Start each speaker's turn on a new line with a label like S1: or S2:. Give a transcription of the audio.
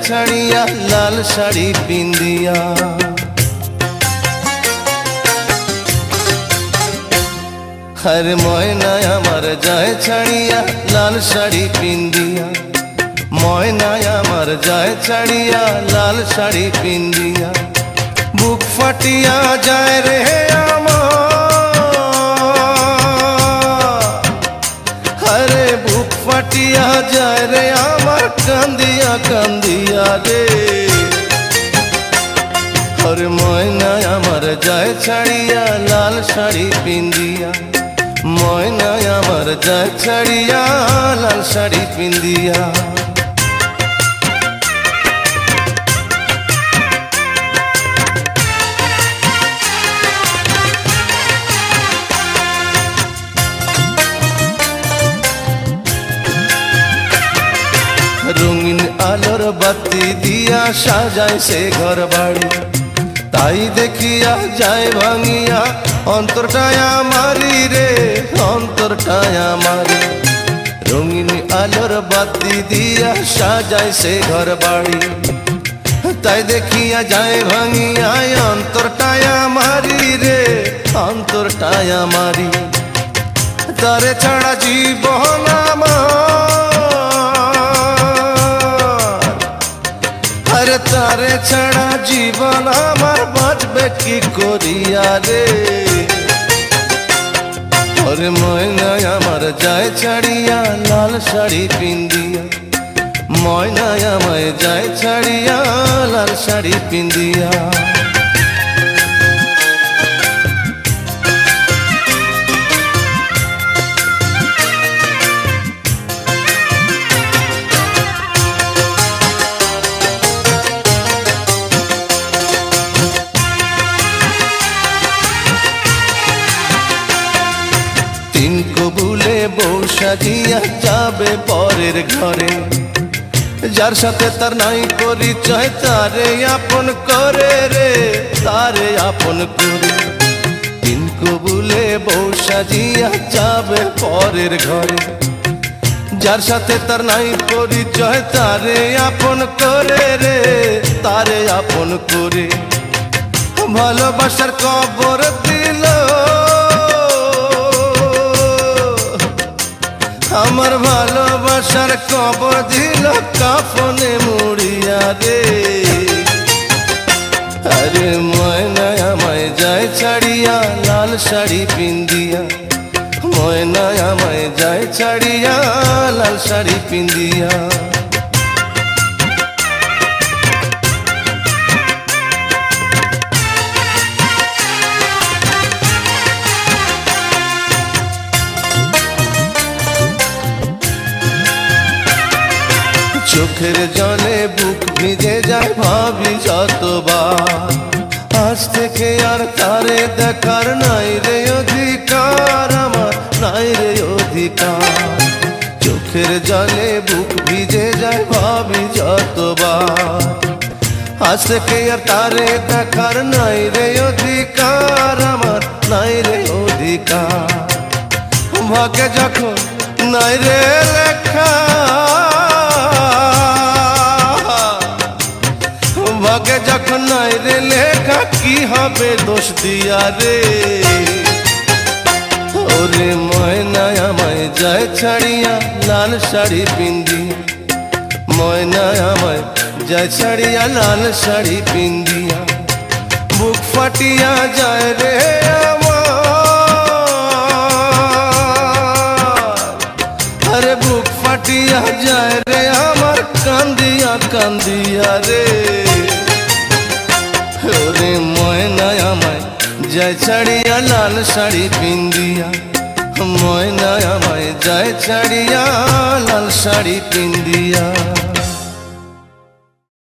S1: ছাড়িয়া লাল শাড়ি পিন্দিয়া। हर मयना आमार जाए छाड़िया लाल शाड़ी पिंदिया। मयना आमार जाए छाड़िया लाल शाड़ी पिंदिया। बुक फाटिया जाए रे हरे बुक फाटिया जाए रे आमार कांदिया कांदिया रे। हर मयना आमार जाए छाड़िया लाल शाड़ी पिंदिया। मयना आमार जाए छाड़िया लाल शाड़ी पिंदिया। रंगीन आलोर बाती दिया साजाय से घर बाड़ी। ताई देखिया जाए भांगिया अंतरटाया मारी रे अंतरटाया मारी। रंगीन आलोर बाती दिया साजाय से घर बाड़ी। ताई देखिया जाए भांगिया अंतरटाया मारी रे अंतरटाया मारी। तारे छाड़ा जीवन अरे तारे छाड़ा जीवन आमार बाँचबे की करिया रे। अरे मयना आमार जाए छाड़िया लाल शाड़ी पिंदिया। मयना आमाय जाए छाड़िया लाल शाड़ी पिंदिया। तीन कबुले बউ সাজিয়া যাবে পরের ঘরে। যার সাথে তার নাই পরিচয় তারে আপন করে রে তারে আপন করে। তিন কবুলে বউ সাজিয়া যাবে পরের ঘরে। যার সাথে তার নাই পরিচয় তারে আপন করে রে তারে আপন করে। ভালোবাসার কবর দিল আমার ভালোবাসার কবর দিল কাফনে মুড়িয়া রে। अरे मयना आमाय जाए छाड़िया लाल शाड़ी पिंदिया। मयना आमाय जाए छाड़िया लाल शाड़ी पिंदिया। চোখের জলে বুক ভিজে যায় ভাবি যতবার। আজ থেকে আর তারে দেখার নাই রে অধিকার আমার নাই রে অধিকার। চোখের জলে বুক ভিজে যায় ভাবি যতবার। আজ থেকে আর তারে দেখার নাই রে অধিকার আমার নাই রে অধিকার। ভাগ্যে যখন নাই রে লেখা ভাগ্যে যখন নাই রে লেখা কি হবে দোষ দিয়া রে। ওরে ময়না আমায় যায় ছাড়িয়া লাল শাড়ি পিন্দিয়া। ময়না আমায় যায় ছাড়িয়া লাল শাড়ি পিন্দিয়া। বুক ফাটিয়া যায় রে अरे बुक फाटिया जाए रे आमार कांदिया कांदिया रे। ओरे मयना आमाय जाए छाड़िया लाल शाड़ी पिंदिया। मयना आमाय जाए छाड़िया लाल शाड़ी पिंदिया।